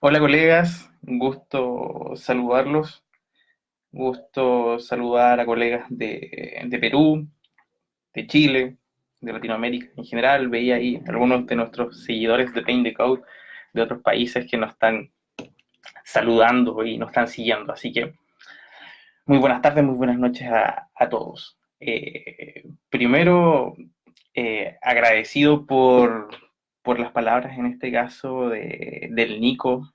Hola colegas, gusto saludarlos, gusto saludar a colegas de Perú, de Chile, de Latinoamérica en general. Veía ahí algunos de nuestros seguidores de Paint the Code de otros países que nos están saludando y nos están siguiendo. Así que muy buenas tardes, muy buenas noches a todos. Primero, agradecido por las palabras, en este caso, del Nico,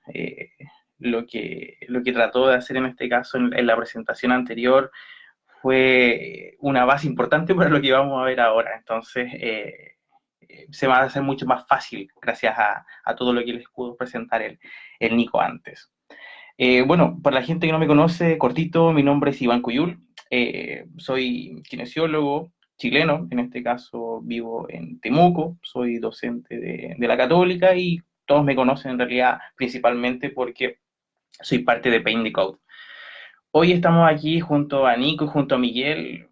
lo que trató de hacer en este caso en la presentación anterior fue una base importante para lo que vamos a ver ahora. Entonces, se va a hacer mucho más fácil gracias a todo lo que les pudo presentar el Nico antes. Bueno, para la gente que no me conoce, cortito, mi nombre es Iván Cuyul, soy kinesiólogo chileno, en este caso vivo en Temuco, soy docente de la Católica y todos me conocen en realidad principalmente porque soy parte de Paint the Code. Hoy estamos aquí junto a Nico y junto a Miguel,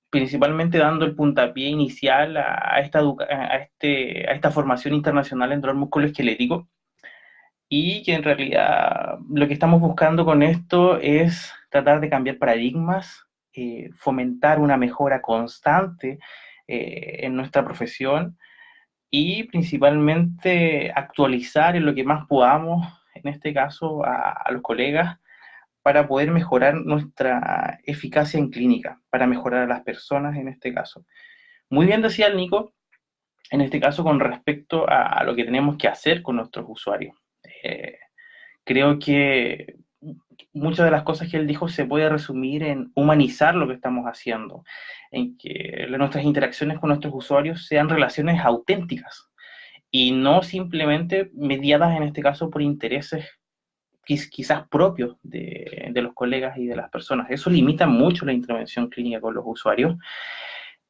principalmente dando el puntapié inicial a esta formación internacional en dolor musculoesquelético y que en realidad lo que estamos buscando con esto es tratar de cambiar paradigmas, fomentar una mejora constante en nuestra profesión y principalmente actualizar en lo que más podamos, en este caso a los colegas, para poder mejorar nuestra eficacia en clínica, para mejorar a las personas en este caso. Muy bien decía el Nico, en este caso con respecto a lo que tenemos que hacer con nuestros usuarios. Eh, Creo que muchas de las cosas que él dijo se puede resumir en humanizar lo que estamos haciendo, en que nuestras interacciones con nuestros usuarios sean relaciones auténticas y no simplemente mediadas en este caso por intereses quizás propios de los colegas y de las personas. Eso limita mucho la intervención clínica con los usuarios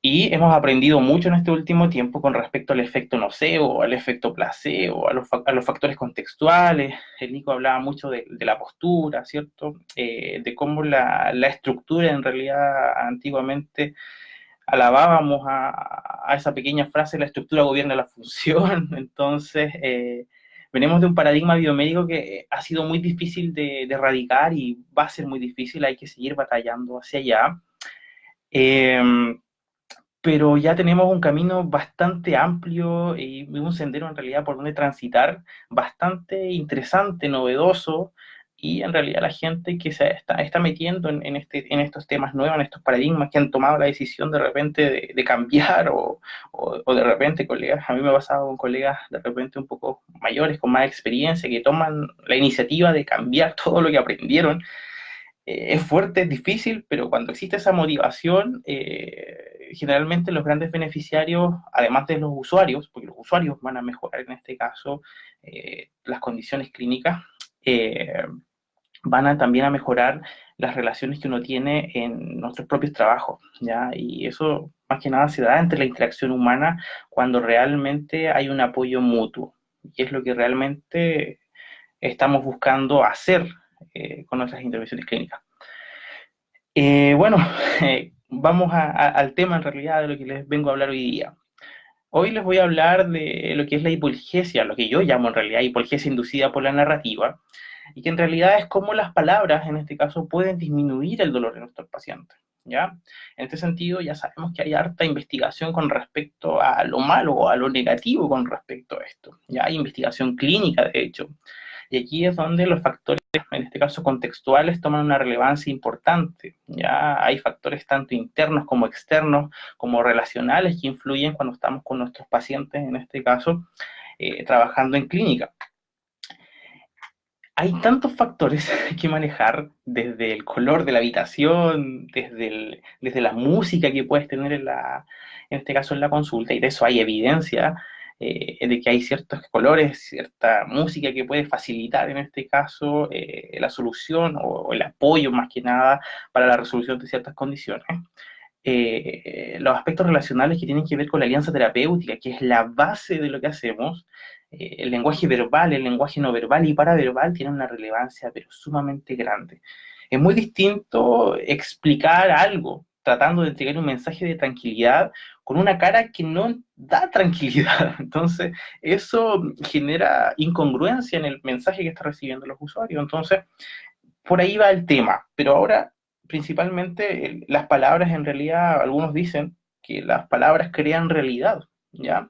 y hemos aprendido mucho en este último tiempo con respecto al efecto nocebo, al efecto placebo, a los factores contextuales. El Nico hablaba mucho de la postura, ¿cierto? De cómo la estructura en realidad antiguamente alabábamos a esa pequeña frase, la estructura gobierna la función. Entonces, venimos de un paradigma biomédico que ha sido muy difícil de erradicar y va a ser muy difícil, hay que seguir batallando hacia allá. Eh, pero ya tenemos un camino bastante amplio y un sendero en realidad por donde transitar, bastante interesante, novedoso, y en realidad la gente que se está metiendo en estos temas nuevos, en estos paradigmas, que han tomado la decisión de repente de cambiar o de repente colegas, a mí me ha pasado con colegas de repente un poco mayores, con más experiencia, que toman la iniciativa de cambiar todo lo que aprendieron. Es fuerte, es difícil, pero cuando existe esa motivación, generalmente los grandes beneficiarios, además de los usuarios, porque los usuarios van a mejorar en este caso las condiciones clínicas, eh, van a también a mejorar las relaciones que uno tiene en nuestros propios trabajos, ¿ya? Y eso más que nada se da entre la interacción humana cuando realmente hay un apoyo mutuo, y es lo que realmente estamos buscando hacer con nuestras intervenciones clínicas. Bueno, vamos al tema en realidad de lo que les vengo a hablar hoy día. Hoy les voy a hablar de lo que es la hipolgesia, lo que yo llamo en realidad hipolgesia inducida por la narrativa, y que en realidad es cómo las palabras, en este caso, pueden disminuir el dolor de nuestros pacientes. ¿Ya? En este sentido, ya sabemos que hay harta investigación con respecto a lo malo o a lo negativo con respecto a esto. Ya hay investigación clínica, de hecho. Y aquí es donde los factores, en este caso contextuales, toman una relevancia importante. Ya hay factores tanto internos como externos, como relacionales, que influyen cuando estamos con nuestros pacientes, en este caso, trabajando en clínica. Hay tantos factores que manejar, desde el color de la habitación, desde la música que puedes tener en este caso en la consulta, y de eso hay evidencia, de que hay ciertos colores, cierta música que puede facilitar en este caso la solución o el apoyo más que nada para la resolución de ciertas condiciones. Los aspectos relacionales que tienen que ver con la alianza terapéutica, que es la base de lo que hacemos, el lenguaje verbal, el lenguaje no verbal y paraverbal tienen una relevancia pero sumamente grande. Es muy distinto explicar algo tratando de entregar un mensaje de tranquilidad con una cara que no da tranquilidad. Entonces, eso genera incongruencia en el mensaje que están recibiendo los usuarios. Entonces, por ahí va el tema. Pero ahora, principalmente, las palabras en realidad, algunos dicen que las palabras crean realidad, ¿ya?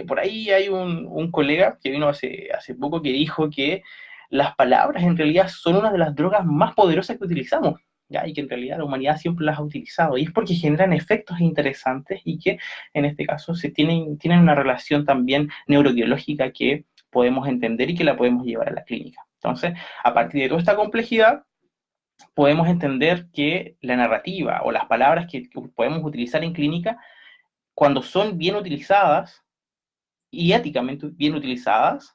Por ahí hay un colega que vino hace poco que dijo que las palabras en realidad son una de las drogas más poderosas que utilizamos, ¿ya? Y que en realidad la humanidad siempre las ha utilizado. Y es porque generan efectos interesantes y que en este caso tienen una relación también neurobiológica que podemos entender y que la podemos llevar a la clínica. Entonces, a partir de toda esta complejidad, podemos entender que la narrativa o las palabras que podemos utilizar en clínica, cuando son bien utilizadas, y éticamente bien utilizadas,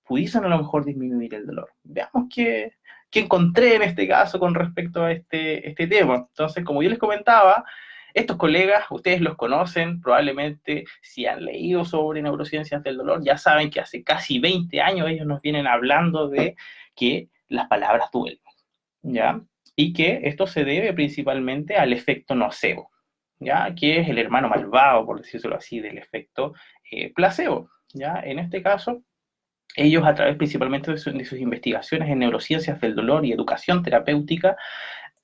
pudiesen a lo mejor disminuir el dolor. Veamos qué encontré en este caso con respecto a este tema. Entonces, como yo les comentaba, estos colegas, ustedes los conocen, probablemente si han leído sobre neurociencias del dolor, ya saben que hace casi 20 años ellos nos vienen hablando de que las palabras duelen, ¿ya? Y que esto se debe principalmente al efecto nocebo, ¿ya? Que es el hermano malvado, por decirlo así, del efecto placebo, ¿ya? En este caso, ellos a través principalmente de sus investigaciones en neurociencias del dolor y educación terapéutica,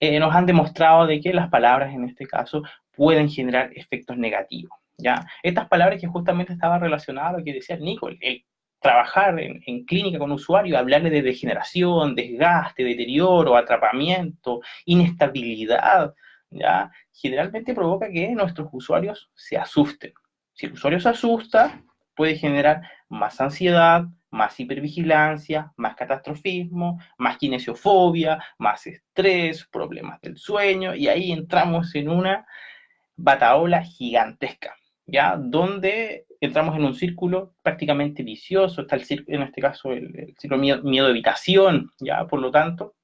nos han demostrado de que las palabras en este caso pueden generar efectos negativos, ¿ya? Estas palabras que justamente estaban relacionadas a lo que decía Nico, el trabajar en clínica con usuarios, hablarle de degeneración, desgaste, deterioro, atrapamiento, inestabilidad, ¿ya? Generalmente provoca que nuestros usuarios se asusten. Si el usuario se asusta, puede generar más ansiedad, más hipervigilancia, más catastrofismo, más kinesiofobia, más estrés, problemas del sueño, y ahí entramos en una bataola gigantesca, ¿ya? Donde entramos en un círculo prácticamente vicioso, está en este caso el círculo miedo-evitación, ¿ya? Por lo tanto,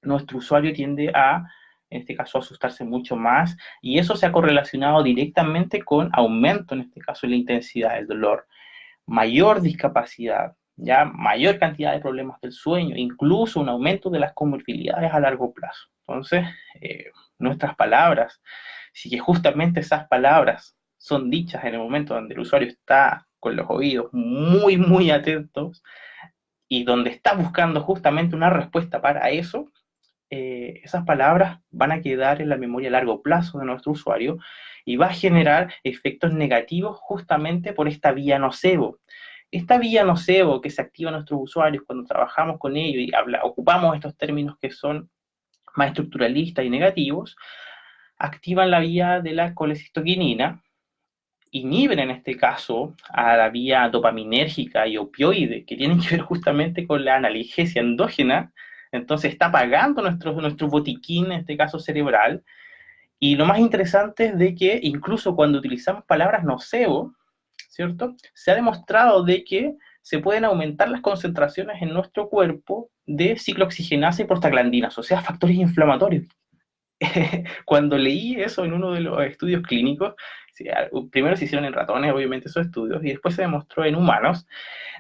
nuestro usuario tiende a, en este caso, asustarse mucho más, y eso se ha correlacionado directamente con aumento, en este caso, en la intensidad del dolor, mayor discapacidad, ya mayor cantidad de problemas del sueño, incluso un aumento de las comorbilidades a largo plazo. Entonces, nuestras palabras, si que justamente esas palabras son dichas en el momento donde el usuario está con los oídos muy, muy atentos y donde está buscando justamente una respuesta para eso, esas palabras van a quedar en la memoria a largo plazo de nuestro usuario y va a generar efectos negativos justamente por esta vía nocebo. Esta vía nocebo que se activa en nuestros usuarios cuando trabajamos con ellos y ocupamos estos términos que son más estructuralistas y negativos, activan la vía de la colecistoquinina, inhiben en este caso a la vía dopaminérgica y opioide, que tienen que ver justamente con la analgesia endógena. Entonces está apagando nuestro botiquín, en este caso cerebral. Y lo más interesante es de que incluso cuando utilizamos palabras nocebo, ¿cierto? Se ha demostrado de que se pueden aumentar las concentraciones en nuestro cuerpo de ciclooxigenasa y prostaglandinas, o sea, factores inflamatorios. Cuando leí eso en uno de los estudios clínicos, primero se hicieron en ratones, obviamente, esos estudios, y después se demostró en humanos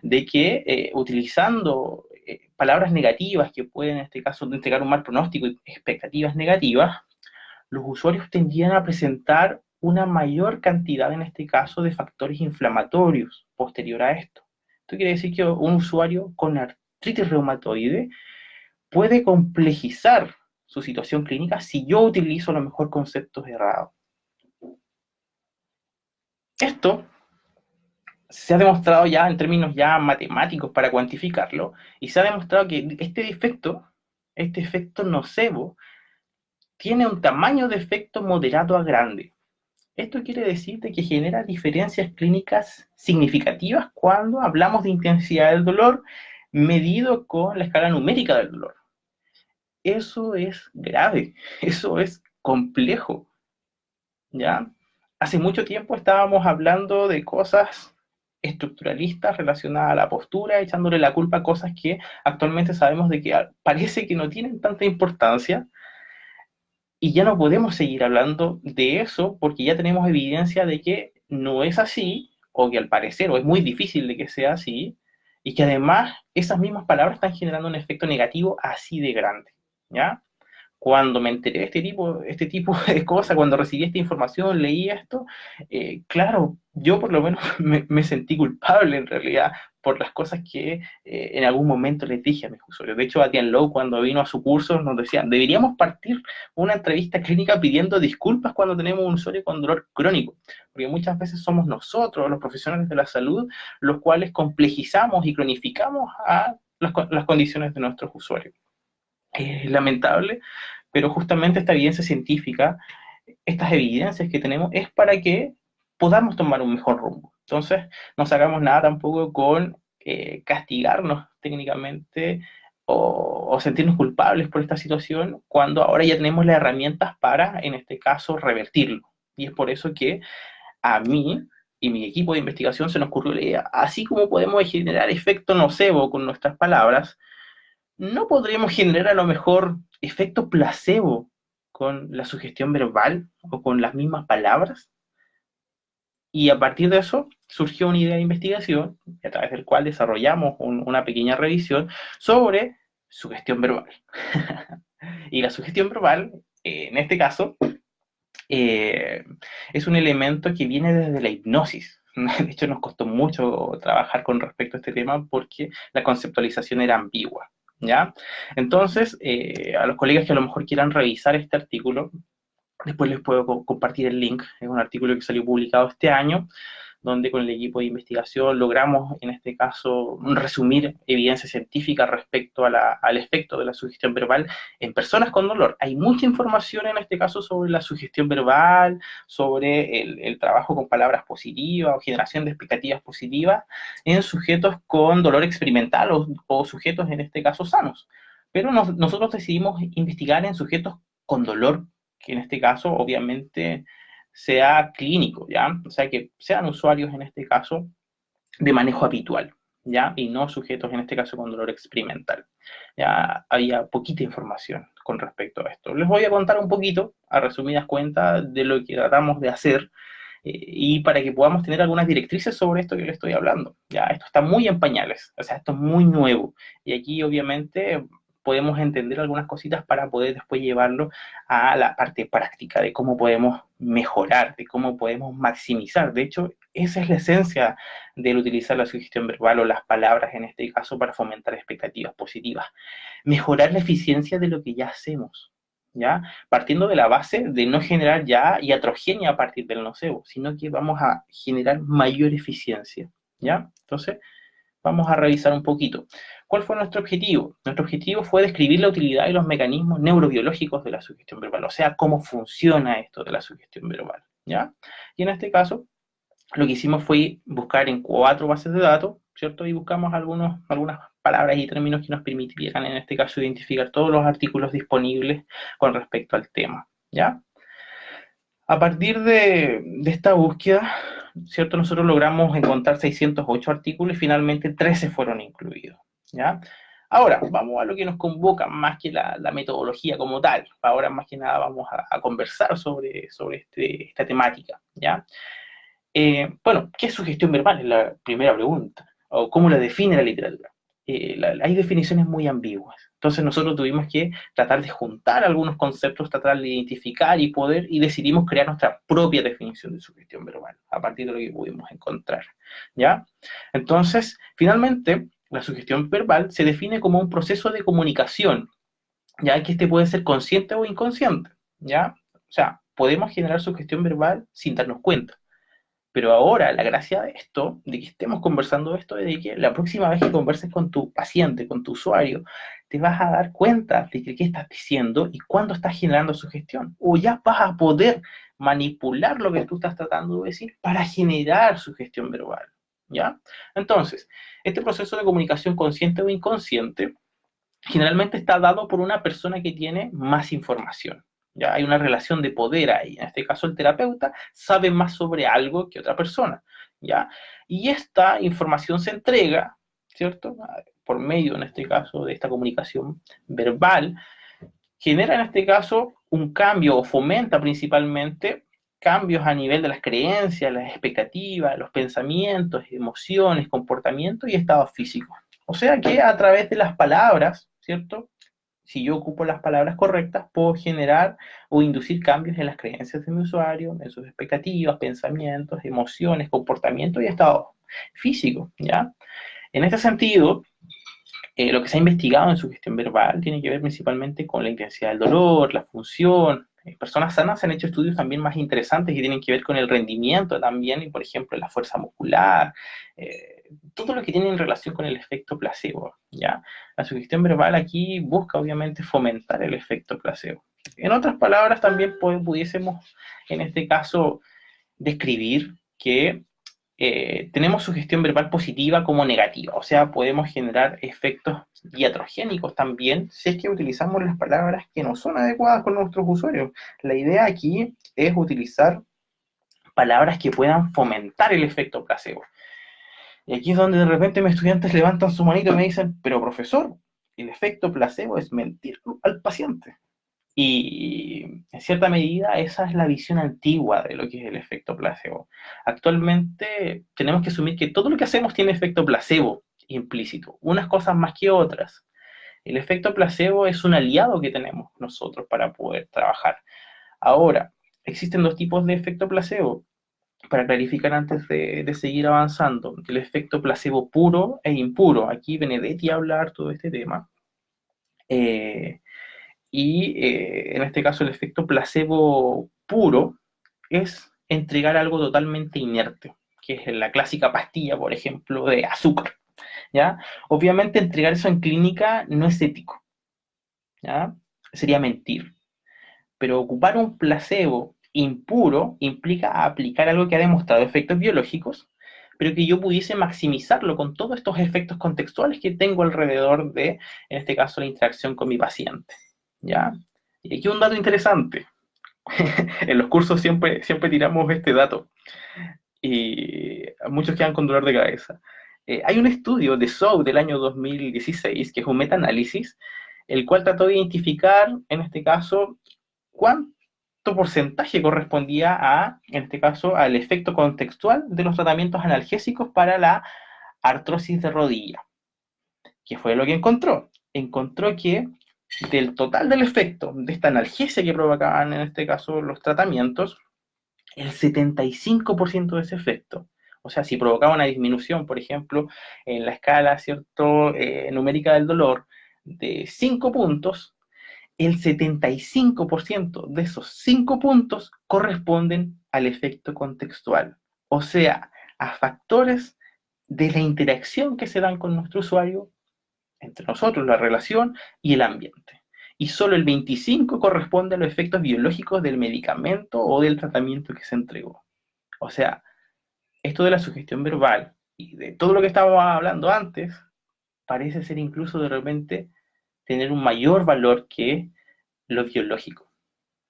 de que utilizando palabras negativas que pueden, en este caso, entregar un mal pronóstico y expectativas negativas, los usuarios tendían a presentar una mayor cantidad, en este caso, de factores inflamatorios posterior a esto. Esto quiere decir que un usuario con artritis reumatoide puede complejizar su situación clínica si yo utilizo a lo mejor conceptos errados. Esto se ha demostrado ya en términos ya matemáticos para cuantificarlo, y se ha demostrado que este efecto nocebo, tiene un tamaño de efecto moderado a grande. Esto quiere decir que genera diferencias clínicas significativas cuando hablamos de intensidad del dolor medido con la escala numérica del dolor. Eso es grave, eso es complejo, ¿ya? Hace mucho tiempo estábamos hablando de cosas estructuralistas relacionadas a la postura, echándole la culpa a cosas que actualmente sabemos de que parece que no tienen tanta importancia, y ya no podemos seguir hablando de eso porque ya tenemos evidencia de que no es así, o que al parecer, o es muy difícil de que sea así, y que además esas mismas palabras están generando un efecto negativo así de grande, ¿ya? cuando me enteré de este tipo de cosas, cuando recibí esta información, leí esto, claro, yo por lo menos me sentí culpable en realidad por las cosas que en algún momento les dije a mis usuarios. De hecho, Atian Lowe, cuando vino a su curso, nos decía, deberíamos partir una entrevista clínica pidiendo disculpas cuando tenemos un usuario con dolor crónico, porque muchas veces somos nosotros, los profesionales de la salud, los cuales complejizamos y cronificamos a las condiciones de nuestros usuarios. Es lamentable, pero justamente esta evidencia científica, estas evidencias que tenemos, es para que podamos tomar un mejor rumbo. Entonces, no sacamos nada tampoco con castigarnos técnicamente o sentirnos culpables por esta situación, cuando ahora ya tenemos las herramientas para, en este caso, revertirlo. Y es por eso que a mí y mi equipo de investigación se nos ocurrió la idea, así como podemos generar efecto nocebo con nuestras palabras, ¿no podríamos generar a lo mejor efecto placebo con la sugestión verbal o con las mismas palabras? Y a partir de eso surgió una idea de investigación, a través del cual desarrollamos una pequeña revisión sobre sugestión verbal. Y la sugestión verbal, en este caso, es un elemento que viene desde la hipnosis. De hecho, nos costó mucho trabajar con respecto a este tema porque la conceptualización era ambigua, ¿ya? Entonces, a los colegas que a lo mejor quieran revisar este artículo, después les puedo compartir el link. Es un artículo que salió publicado este año, donde con el equipo de investigación logramos, en este caso, resumir evidencia científica respecto al efecto de la sugestión verbal en personas con dolor. Hay mucha información en este caso sobre la sugestión verbal, sobre el trabajo con palabras positivas o generación de expectativas positivas en sujetos con dolor experimental o sujetos, en este caso, sanos. Pero nosotros decidimos investigar en sujetos con dolor, que en este caso, obviamente, sea clínico, ¿ya? O sea, que sean usuarios, en este caso, de manejo habitual, ¿ya? Y no sujetos, en este caso, con dolor experimental. Ya había poquita información con respecto a esto. Les voy a contar un poquito, a resumidas cuentas, de lo que tratamos de hacer, y para que podamos tener algunas directrices sobre esto que les estoy hablando. Ya, esto está muy en pañales, o sea, esto es muy nuevo. Y aquí, obviamente, podemos entender algunas cositas para poder después llevarlo a la parte práctica de cómo podemos mejorar, de cómo podemos maximizar. De hecho, esa es la esencia del utilizar la sugestión verbal o las palabras en este caso para fomentar expectativas positivas. Mejorar la eficiencia de lo que ya hacemos, ¿ya? Partiendo de la base de no generar ya iatrogenia a partir del nocebo, sino que vamos a generar mayor eficiencia, ¿ya? Entonces, vamos a revisar un poquito. ¿Cuál fue nuestro objetivo? Nuestro objetivo fue describir la utilidad y los mecanismos neurobiológicos de la sugestión verbal, o sea, cómo funciona esto de la sugestión verbal, ¿ya? Y en este caso, lo que hicimos fue buscar en 4 bases de datos, ¿cierto? Y buscamos algunas palabras y términos que nos permitieran, en este caso, identificar todos los artículos disponibles con respecto al tema, ¿ya? A partir de esta búsqueda, ¿cierto? Nosotros logramos encontrar 608 artículos y finalmente 13 fueron incluidos, ¿ya? Ahora, vamos a lo que nos convoca más que la metodología como tal. Ahora, más que nada, vamos a conversar sobre esta temática, ¿ya? Bueno, ¿qué es sugestión verbal? Es la primera pregunta. ¿O cómo la define la literatura? Hay definiciones muy ambiguas. Entonces nosotros tuvimos que tratar de juntar algunos conceptos, tratar de identificar y decidimos crear nuestra propia definición de sugestión verbal, a partir de lo que pudimos encontrar, ¿ya? Entonces, finalmente, la sugestión verbal se define como un proceso de comunicación, ya que este puede ser consciente o inconsciente, ¿ya? O sea, podemos generar sugestión verbal sin darnos cuenta. Pero ahora la gracia de esto, de que estemos conversando esto, es de que la próxima vez que converses con tu paciente, con tu usuario, te vas a dar cuenta de que qué estás diciendo y cuándo estás generando sugestión. O ya vas a poder manipular lo que tú estás tratando de decir para generar sugestión verbal, ¿ya? Entonces, este proceso de comunicación consciente o inconsciente generalmente está dado por una persona que tiene más información. ¿Ya? Hay una relación de poder ahí. En este caso, el terapeuta sabe más sobre algo que otra persona, ¿ya? Y esta información se entrega, ¿cierto? Por medio, en este caso, de esta comunicación verbal, genera, en este caso, un cambio o fomenta principalmente cambios a nivel de las creencias, las expectativas, los pensamientos, emociones, comportamientos y estados físicos. O sea que a través de las palabras, ¿cierto? si yo ocupo las palabras correctas, puedo generar o inducir cambios en las creencias de mi usuario, en sus expectativas, pensamientos, emociones, comportamientos y estados físicos, ¿ya? En este sentido, lo que se ha investigado en sugestión verbal tiene que ver principalmente con la intensidad del dolor, la función. Personas sanas han hecho estudios también más interesantes que tienen que ver con el rendimiento también, y por ejemplo la fuerza muscular, todo lo que tiene en relación con el efecto placebo, ¿ya? La sugestión verbal aquí busca obviamente fomentar el efecto placebo. En otras palabras, también pudiésemos en este caso describir que tenemos sugestión verbal positiva como negativa, o sea, podemos generar efectos iatrogénicos también si es que utilizamos las palabras que no son adecuadas con nuestros usuarios. La idea aquí es utilizar palabras que puedan fomentar el efecto placebo. Y aquí es donde de repente mis estudiantes levantan su manito y me dicen, pero profesor, el efecto placebo es mentir al paciente. Y en cierta medida esa es la visión antigua de lo que es el efecto placebo. Actualmente tenemos que asumir que todo lo que hacemos tiene efecto placebo implícito, unas cosas más que otras. El efecto placebo es un aliado que tenemos nosotros para poder trabajar. Ahora, existen dos tipos de efecto placebo. Para clarificar antes de seguir avanzando, el efecto placebo puro e impuro. Aquí Benedetti habla harto de este tema. Eh, en este caso el efecto placebo puro es entregar algo totalmente inerte, que es la clásica pastilla, por ejemplo, de azúcar, ¿ya? Obviamente entregar eso en clínica no es ético, ¿ya? Sería mentir. Pero ocupar un placebo impuro implica aplicar algo que ha demostrado efectos biológicos, pero que yo pudiese maximizarlo con todos estos efectos contextuales que tengo alrededor de, en este caso, la interacción con mi paciente, ¿ya? Y aquí un dato interesante. En los cursos siempre tiramos este dato y muchos quedan con dolor de cabeza. Hay un estudio de Zhou del año 2016, que es un metaanálisis, el cual trató de identificar, en este caso, cuánto porcentaje correspondía a, en este caso, al efecto contextual de los tratamientos analgésicos para la artrosis de rodilla. ¿Qué fue lo que encontró? Encontró que del total del efecto de esta analgesia que provocaban, en este caso, los tratamientos, el 75% de ese efecto. O sea, si provocaba una disminución, por ejemplo, en la escala, ¿cierto?, numérica del dolor de 5 puntos, el 75% de esos 5 puntos corresponden al efecto contextual. O sea, a factores de la interacción que se dan con nuestro usuario, entre nosotros, la relación y el ambiente. Y solo el 25% corresponde a los efectos biológicos del medicamento o del tratamiento que se entregó. O sea, esto de la sugestión verbal y de todo lo que estábamos hablando antes, parece ser incluso de repente tener un mayor valor que lo biológico.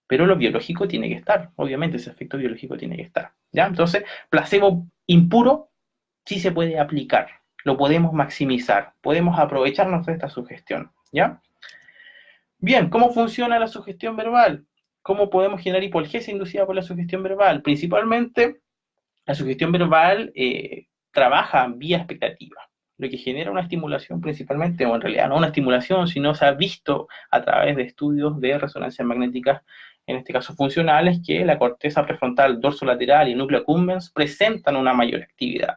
Pero lo biológico tiene que estar, obviamente ese efecto biológico tiene que estar, ¿ya? Entonces, placebo impuro sí se puede aplicar, lo podemos maximizar, podemos aprovecharnos de esta sugestión, ¿ya? Bien, ¿cómo funciona la sugestión verbal? ¿Cómo podemos generar hipolgesia inducida por la sugestión verbal? Principalmente, la sugestión verbal trabaja vía expectativa, lo que genera una estimulación principalmente, o en realidad no una estimulación, sino se ha visto a través de estudios de resonancias magnéticas, en este caso funcionales, que la corteza prefrontal, dorsolateral y el núcleo accumbens presentan una mayor actividad,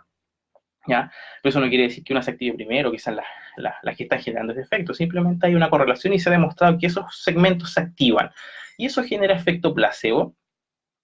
¿ya? Pero eso no quiere decir que una se active primero, que sean las que están generando ese efecto, simplemente hay una correlación y se ha demostrado que esos segmentos se activan, y eso genera efecto placebo.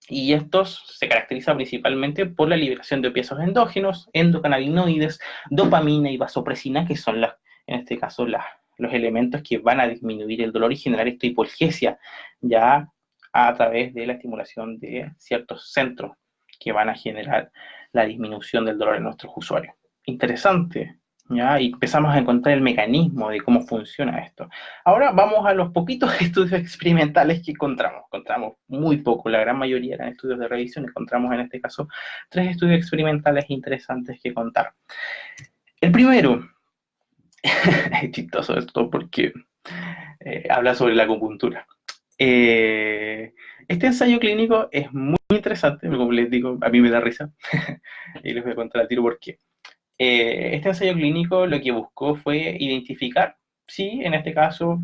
Y estos se caracterizan principalmente por la liberación de opiáceos endógenos, endocannabinoides, dopamina y vasopresina, que son en este caso los elementos que van a disminuir el dolor y generar esta hipolgesia ya a través de la estimulación de ciertos centros que van a generar la disminución del dolor en nuestros usuarios. Interesante, ¿ya? Y empezamos a encontrar el mecanismo de cómo funciona esto. Ahora vamos a los poquitos estudios experimentales que encontramos. Encontramos muy poco, la gran mayoría eran estudios de revisión. Encontramos en este caso 3 estudios experimentales interesantes que contar. El primero, es chistoso esto porque habla sobre la acupuntura. Este ensayo clínico es muy interesante, como les digo, a mí me da risa, y les voy a contar al tiro por qué. Este ensayo clínico lo que buscó fue identificar si, en este caso,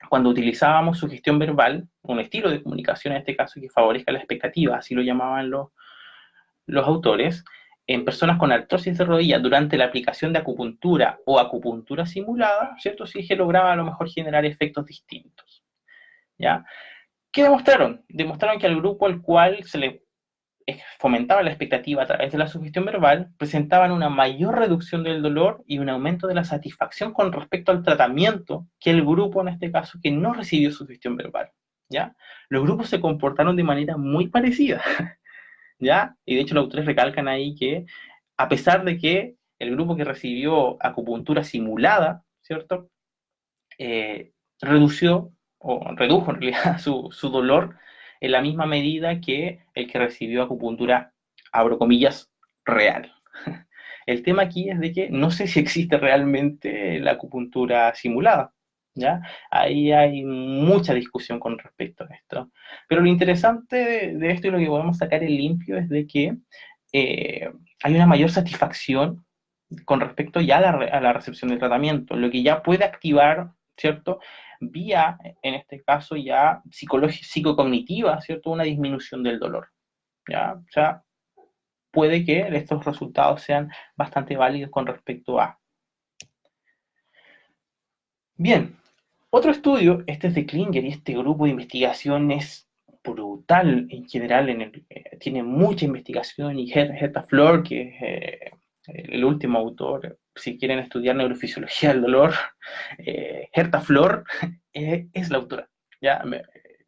cuando utilizábamos sugestión verbal, un estilo de comunicación en este caso que favorezca la expectativa, así lo llamaban los autores, en personas con artrosis de rodilla durante la aplicación de acupuntura o acupuntura simulada, ¿cierto? Sí que lograba a lo mejor generar efectos distintos, ¿ya? ¿Qué demostraron? Demostraron que al grupo al cual se le fomentaba la expectativa a través de la sugestión verbal, presentaban una mayor reducción del dolor y un aumento de la satisfacción con respecto al tratamiento que el grupo, en este caso, que no recibió sugestión verbal, ¿ya? Los grupos se comportaron de manera muy parecida, ¿ya? Y de hecho los autores recalcan ahí que, a pesar de que el grupo que recibió acupuntura simulada, ¿cierto? Redució o redujo en realidad su dolor en la misma medida que el que recibió acupuntura, abro comillas, real. El tema aquí es de que no sé si existe realmente la acupuntura simulada, ¿ya? Ahí hay mucha discusión con respecto a esto. Pero lo interesante de esto y lo que podemos sacar en limpio es de que hay una mayor satisfacción con respecto ya a la recepción del tratamiento, lo que ya puede activar, ¿cierto? Vía, en este caso ya psicocognitiva, ¿cierto? Una disminución del dolor, ¿ya? O sea, puede que estos resultados sean bastante válidos con respecto a. Bien, otro estudio, este es de Klinger y este grupo de investigación es brutal en general, tiene mucha investigación y Herta Flor, que es el último autor, si quieren estudiar neurofisiología del dolor, Herta Flor es la autora, ¿ya?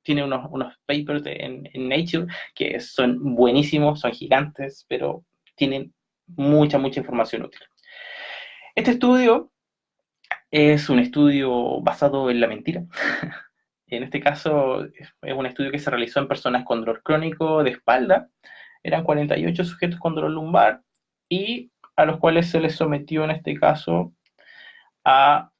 Tiene unos papers en Nature que son buenísimos, son gigantes, pero tienen mucha información útil. Este estudio es un estudio basado en la mentira. En este caso es un estudio que se realizó en personas con dolor crónico de espalda. Eran 48 sujetos con dolor lumbar y a los cuales se les sometió en este caso a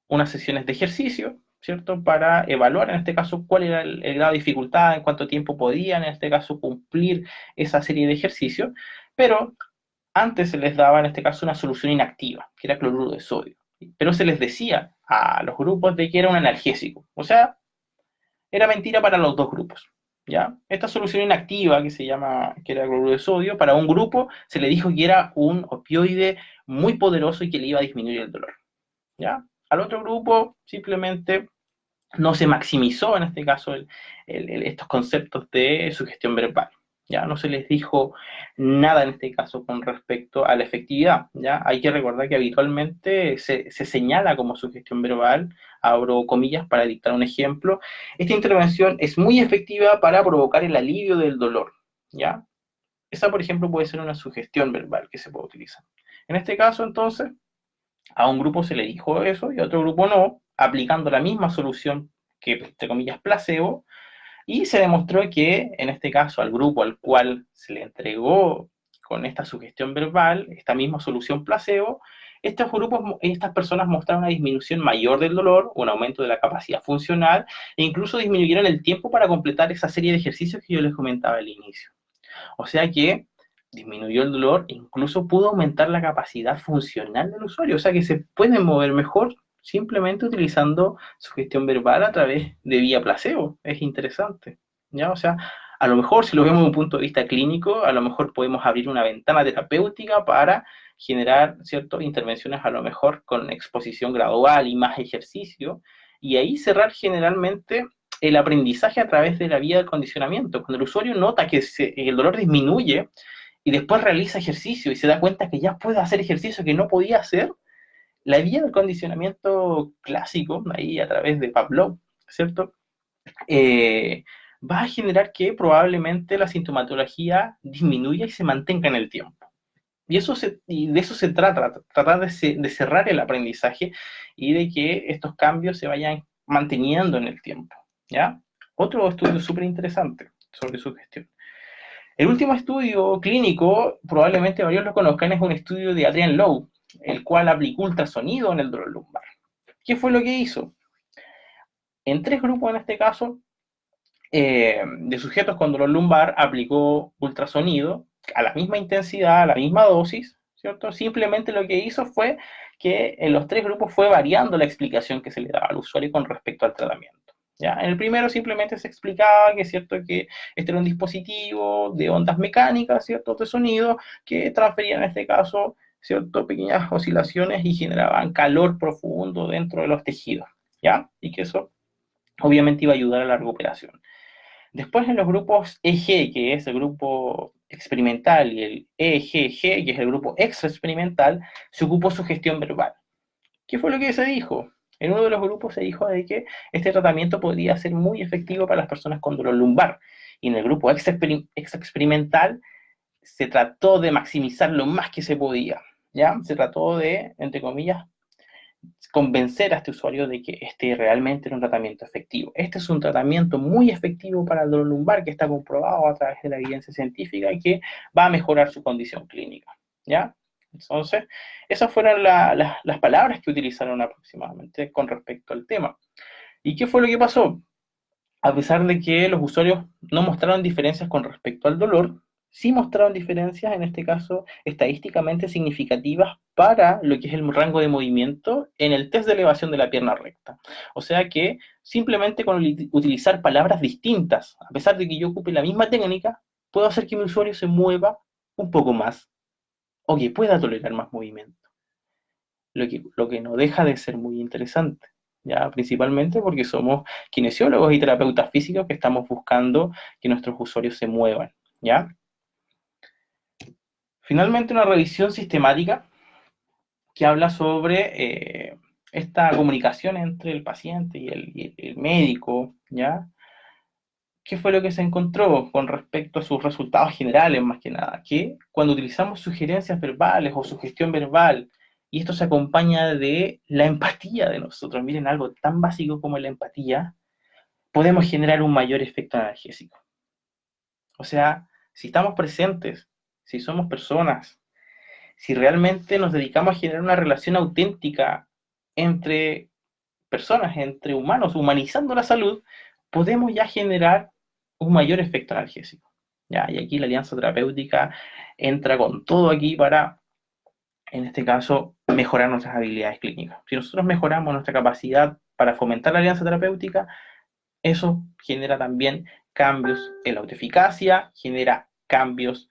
unas sesiones de ejercicio, ¿cierto? Para evaluar en este caso cuál era el grado de dificultad, en cuánto tiempo podían en este caso cumplir esa serie de ejercicios, pero antes se les daba en este caso una solución inactiva, que era cloruro de sodio, pero se les decía a los grupos de que era un analgésico, o sea, era mentira para los dos grupos, ¿ya? Esta solución inactiva, que se llama, que era cloruro de sodio, para un grupo se le dijo que era un opioide muy poderoso y que le iba a disminuir el dolor, ¿ya? Al otro grupo simplemente no se maximizó en este caso estos conceptos de sugestión verbal. ¿Ya? No se les dijo nada en este caso con respecto a la efectividad. ¿Ya? Hay que recordar que habitualmente se señala como sugestión verbal, abro comillas para dictar un ejemplo, esta intervención es muy efectiva para provocar el alivio del dolor. ¿Ya? Esa, por ejemplo, puede ser una sugestión verbal que se puede utilizar. En este caso, entonces, a un grupo se le dijo eso y a otro grupo no, aplicando la misma solución que, entre comillas, placebo, y se demostró que, en este caso, al grupo al cual se le entregó con esta sugestión verbal, esta misma solución placebo, estas personas mostraron una disminución mayor del dolor, un aumento de la capacidad funcional, e incluso disminuyeron el tiempo para completar esa serie de ejercicios que yo les comentaba al inicio. O sea que disminuyó el dolor e incluso pudo aumentar la capacidad funcional del usuario. O sea que se puede mover mejor simplemente utilizando sugestión verbal a través de vía placebo. Es interesante, ¿ya? O sea, a lo mejor si lo vemos desde un punto de vista clínico, a lo mejor podemos abrir una ventana terapéutica para generar ciertas intervenciones a lo mejor con exposición gradual y más ejercicio, y ahí cerrar generalmente el aprendizaje a través de la vía del condicionamiento. Cuando el usuario nota que el dolor disminuye y después realiza ejercicio y se da cuenta que ya puede hacer ejercicio que no podía hacer, la vía del condicionamiento clásico, ahí a través de Pavlov, ¿cierto? Va a generar que probablemente la sintomatología disminuya y se mantenga en el tiempo. Y de eso se trata, tratar de cerrar el aprendizaje y de que estos cambios se vayan manteniendo en el tiempo, ¿ya? Otro estudio súper interesante sobre sugestión. El último estudio clínico, probablemente varios lo conozcan, es un estudio de Adrian Lowe, el cual aplicó ultrasonido en el dolor lumbar. ¿Qué fue lo que hizo? En 3 grupos, en este caso, de sujetos con dolor lumbar, aplicó ultrasonido a la misma intensidad, a la misma dosis, ¿cierto? Simplemente lo que hizo fue que en los tres grupos fue variando la explicación que se le daba al usuario con respecto al tratamiento. ¿Ya? En el primero simplemente se explicaba que es cierto que este era un dispositivo de ondas mecánicas, ¿cierto? De sonido, que transferían en este caso, ¿cierto? Pequeñas oscilaciones y generaban calor profundo dentro de los tejidos, ¿ya? Y que eso obviamente iba a ayudar a la recuperación. Después en los grupos EG, que es el grupo experimental, y el EGG, que es el grupo extra experimental, se ocupó su gestión verbal. ¿Qué fue lo que se dijo? En uno de los grupos se dijo de que este tratamiento podría ser muy efectivo para las personas con dolor lumbar. Y en el grupo extra experimental se trató de maximizar lo más que se podía. ¿Ya? Se trató de, entre comillas, convencer a este usuario de que este realmente era un tratamiento efectivo. Este es un tratamiento muy efectivo para el dolor lumbar que está comprobado a través de la evidencia científica y que va a mejorar su condición clínica. ¿Ya? Entonces, esas fueron las palabras que utilizaron aproximadamente con respecto al tema. ¿Y qué fue lo que pasó? A pesar de que los usuarios no mostraron diferencias con respecto al dolor, sí mostraron diferencias, en este caso, estadísticamente significativas para lo que es el rango de movimiento en el test de elevación de la pierna recta. O sea que simplemente con utilizar palabras distintas, a pesar de que yo ocupe la misma técnica, puedo hacer que mi usuario se mueva un poco más o que pueda tolerar más movimiento. Lo que no deja de ser muy interesante, ¿ya? Principalmente porque somos kinesiólogos y terapeutas físicos que estamos buscando que nuestros usuarios se muevan, ¿ya? Finalmente, una revisión sistemática que habla sobre esta comunicación entre el paciente y el médico, ¿ya? ¿Qué fue lo que se encontró con respecto a sus resultados generales, más que nada? Que cuando utilizamos sugerencias verbales o sugestión verbal, y esto se acompaña de la empatía de nosotros, miren, algo tan básico como la empatía, podemos generar un mayor efecto analgésico. O sea, si estamos presentes, si somos personas, si realmente nos dedicamos a generar una relación auténtica entre personas, entre humanos, humanizando la salud, podemos ya generar un mayor efecto analgésico. ¿Ya? Y aquí la alianza terapéutica entra con todo aquí para, en este caso, mejorar nuestras habilidades clínicas. Si nosotros mejoramos nuestra capacidad para fomentar la alianza terapéutica, eso genera también cambios en la autoeficacia, genera cambios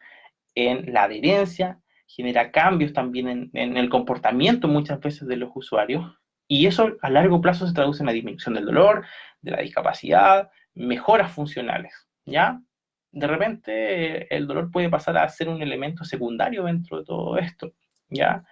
en la adherencia, genera cambios también en el comportamiento muchas veces de los usuarios, y eso a largo plazo se traduce en la disminución del dolor, de la discapacidad, mejoras funcionales, ¿ya? De repente el dolor puede pasar a ser un elemento secundario dentro de todo esto, ¿ya?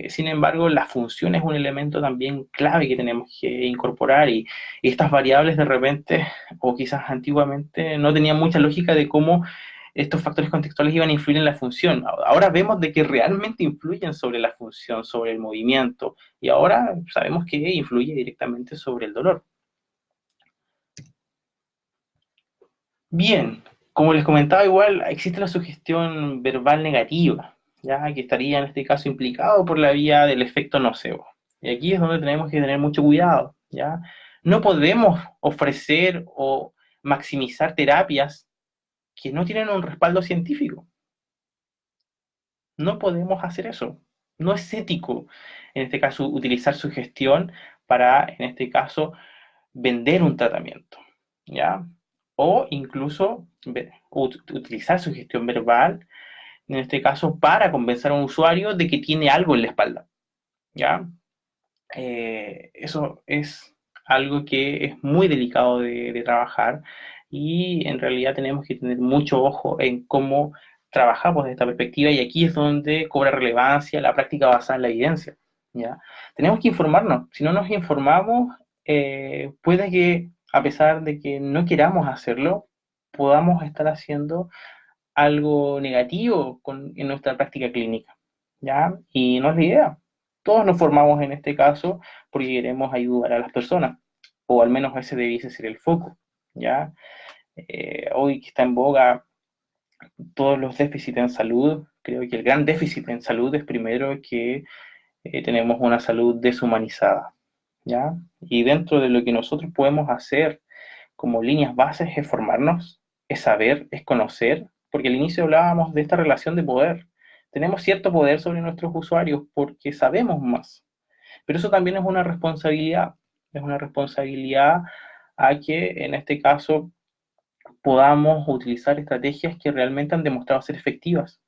Sin embargo, la función es un elemento también clave que tenemos que incorporar y estas variables de repente, o quizás antiguamente, no tenían mucha lógica de cómo estos factores contextuales iban a influir en la función. Ahora vemos de que realmente influyen sobre la función, sobre el movimiento, y ahora sabemos que influye directamente sobre el dolor. Bien, como les comentaba, igual existe la sugestión verbal negativa, ya que estaría en este caso implicado por la vía del efecto nocebo. Y aquí es donde tenemos que tener mucho cuidado, ¿ya? No podemos ofrecer o maximizar terapias que no tienen un respaldo científico. No podemos hacer eso. No es ético, en este caso, utilizar sugestión para, en este caso, vender un tratamiento, ¿ya? O incluso utilizar sugestión verbal, en este caso, para convencer a un usuario de que tiene algo en la espalda, ¿ya? Eso es algo que es muy delicado de trabajar y en realidad tenemos que tener mucho ojo en cómo trabajamos desde esta perspectiva y aquí es donde cobra relevancia la práctica basada en la evidencia, ¿ya? Tenemos que informarnos, si no nos informamos, puede que a pesar de que no queramos hacerlo, podamos estar haciendo algo negativo en nuestra práctica clínica, ¿ya? Y no es la idea. Todos nos formamos en este caso porque queremos ayudar a las personas, o al menos ese debiese ser el foco, ¿ya? Hoy que está en boga todos los déficits en salud, creo que el gran déficit en salud es primero que tenemos una salud deshumanizada, ¿ya? Y dentro de lo que nosotros podemos hacer como líneas bases es formarnos, es saber, es conocer, porque al inicio hablábamos de esta relación de poder. tenemos cierto poder sobre nuestros usuarios porque sabemos más. Pero eso también es una responsabilidad a que en este caso podamos utilizar estrategias que realmente han demostrado ser efectivas.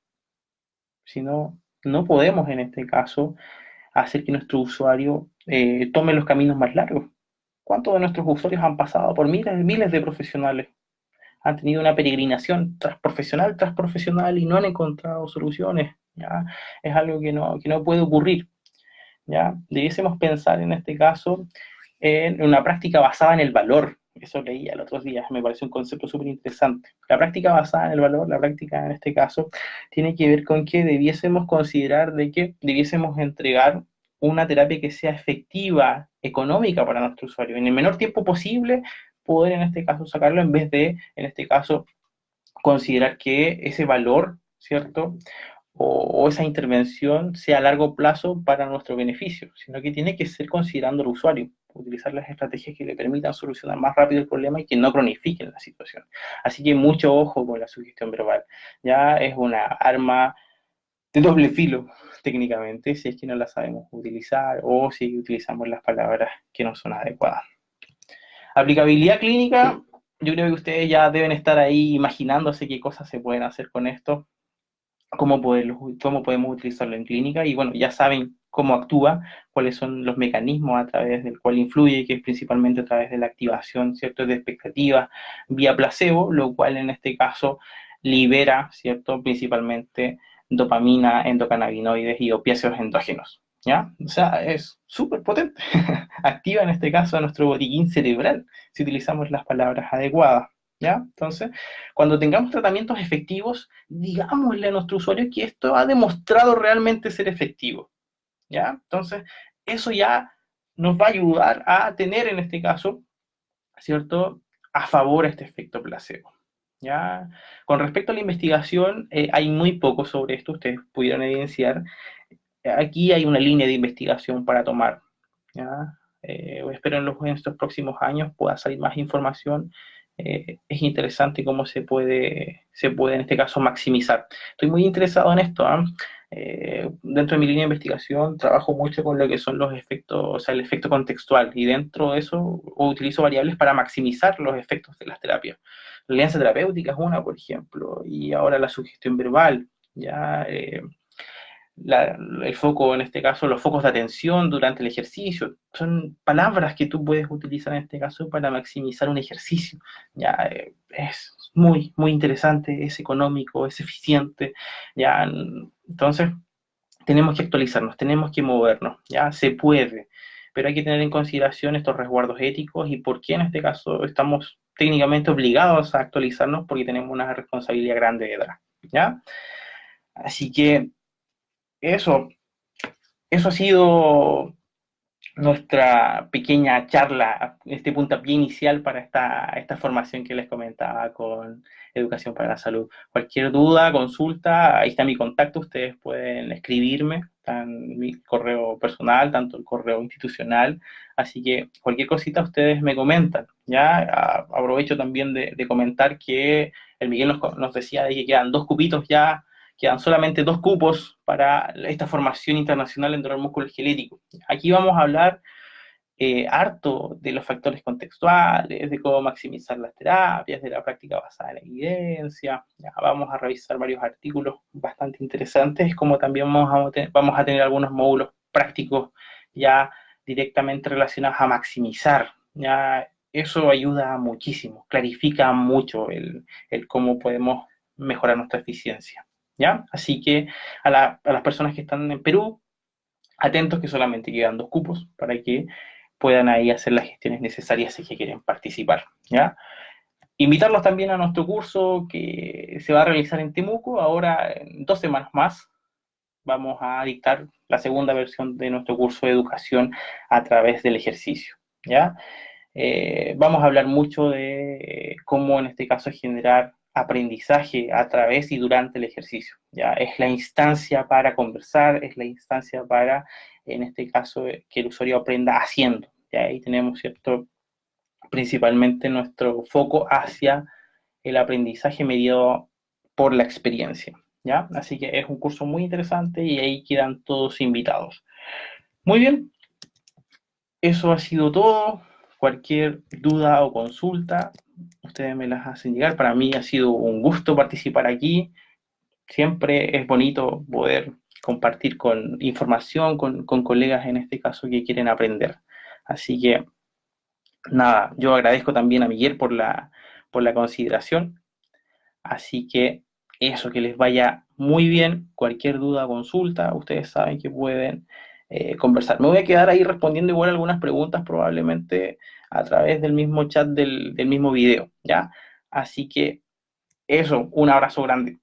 Si no, no podemos en este caso hacer que nuestro usuario tome los caminos más largos. ¿Cuántos de nuestros usuarios han pasado por miles de profesionales? Han tenido una peregrinación tras profesional y no han encontrado soluciones. ¿Ya? Es algo que no puede ocurrir. ¿Ya? Debiésemos pensar en este caso en una práctica basada en el valor. Eso leía el otro día, me parece un concepto súper interesante. La práctica basada en el valor, la práctica en este caso, tiene que ver con que debiésemos considerar de que debiésemos entregar una terapia que sea efectiva, económica para nuestro usuario, en el menor tiempo posible, poder en este caso sacarlo en vez de, en este caso, considerar que ese valor, ¿cierto? O esa intervención sea a largo plazo para nuestro beneficio, sino que tiene que ser considerando al usuario, utilizar las estrategias que le permitan solucionar más rápido el problema y que no cronifiquen la situación. Así que mucho ojo con la sugestión verbal. Ya es una arma de doble filo, técnicamente, si es que no la sabemos utilizar o si utilizamos las palabras que no son adecuadas. Aplicabilidad clínica, yo creo que ustedes ya deben estar ahí imaginándose qué cosas se pueden hacer con esto, cómo podemos utilizarlo en clínica y bueno, ya saben cómo actúa, cuáles son los mecanismos a través del cual influye, que es principalmente a través de la activación, ¿cierto?, de expectativas vía placebo, lo cual en este caso libera, ¿cierto?, principalmente dopamina, endocannabinoides y opiáceos endógenos, ¿ya? O sea, es súper potente. Activa en este caso a nuestro botiquín cerebral, si utilizamos las palabras adecuadas, ¿ya? Entonces, cuando tengamos tratamientos efectivos, digámosle a nuestro usuario que esto ha demostrado realmente ser efectivo, ¿ya? Entonces, eso ya nos va a ayudar a tener en este caso, ¿cierto?, a favor este efecto placebo, ¿ya? Con respecto a la investigación, hay muy poco sobre esto, ustedes pudieron evidenciar. Aquí hay una línea de investigación para tomar, ¿ya? Espero en estos próximos años pueda salir más información. Es interesante cómo se puede en este caso maximizar. Estoy muy interesado en esto. Dentro de mi línea de investigación trabajo mucho con lo que son los efectos, o sea, el efecto contextual, y dentro de eso utilizo variables para maximizar los efectos de las terapias. La alianza terapéutica es una, por ejemplo, y ahora la sugestión verbal, ya el foco, en este caso, los focos de atención durante el ejercicio. Son palabras que tú puedes utilizar en este caso para maximizar un ejercicio. Ya es muy, muy interesante, es económico, es eficiente. Ya, entonces, tenemos que actualizarnos, tenemos que movernos. Ya se puede, pero hay que tener en consideración estos resguardos éticos y por qué en este caso estamos técnicamente obligados a actualizarnos porque tenemos una responsabilidad grande detrás. ¿Ya? Así que eso, eso ha sido nuestra pequeña charla, este puntapié inicial para esta formación que les comentaba con Educación para la Salud. Cualquier duda, consulta, ahí está mi contacto, ustedes pueden escribirme, en mi correo personal, tanto el correo institucional, así que cualquier cosita ustedes me comentan, ¿ya? Aprovecho también de comentar que el Miguel nos decía de que quedan 2 cupitos ya, quedan solamente 2 cupos para esta formación internacional en dolor musculoesquelético. Aquí vamos a hablar harto de los factores contextuales, de cómo maximizar las terapias, de la práctica basada en la evidencia. Ya, vamos a revisar varios artículos bastante interesantes, como también vamos a tener algunos módulos prácticos ya directamente relacionados a maximizar. Ya, eso ayuda muchísimo, clarifica mucho el cómo podemos mejorar nuestra eficiencia. ¿Ya? Así que a las personas que están en Perú, atentos que solamente quedan 2 cupos para que puedan ahí hacer las gestiones necesarias si que quieren participar, ¿ya? Invitarlos también a nuestro curso que se va a realizar en Temuco, ahora en 2 semanas más. Vamos a dictar la segunda versión de nuestro curso de educación a través del ejercicio, ¿ya? Vamos a hablar mucho de cómo en este caso generar aprendizaje a través y durante el ejercicio. ¿Ya? Es la instancia para conversar, es la instancia para, en este caso, que el usuario aprenda haciendo. ¿Ya? Ahí tenemos, ¿cierto?, principalmente nuestro foco hacia el aprendizaje mediado por la experiencia. ¿ya? Así que es un curso muy interesante y ahí quedan todos invitados. Muy bien, eso ha sido todo. Cualquier duda o consulta, ustedes me las hacen llegar. Para mí ha sido un gusto participar aquí. Siempre es bonito poder compartir con información con colegas en este caso que quieren aprender. Así que nada, yo agradezco también a Miguel por la consideración. Así que eso, que les vaya muy bien. Cualquier duda o consulta, ustedes saben que pueden conversar. Me voy a quedar ahí respondiendo igual algunas preguntas probablemente a través del mismo chat del mismo video, ¿ya? Así que eso, un abrazo grande.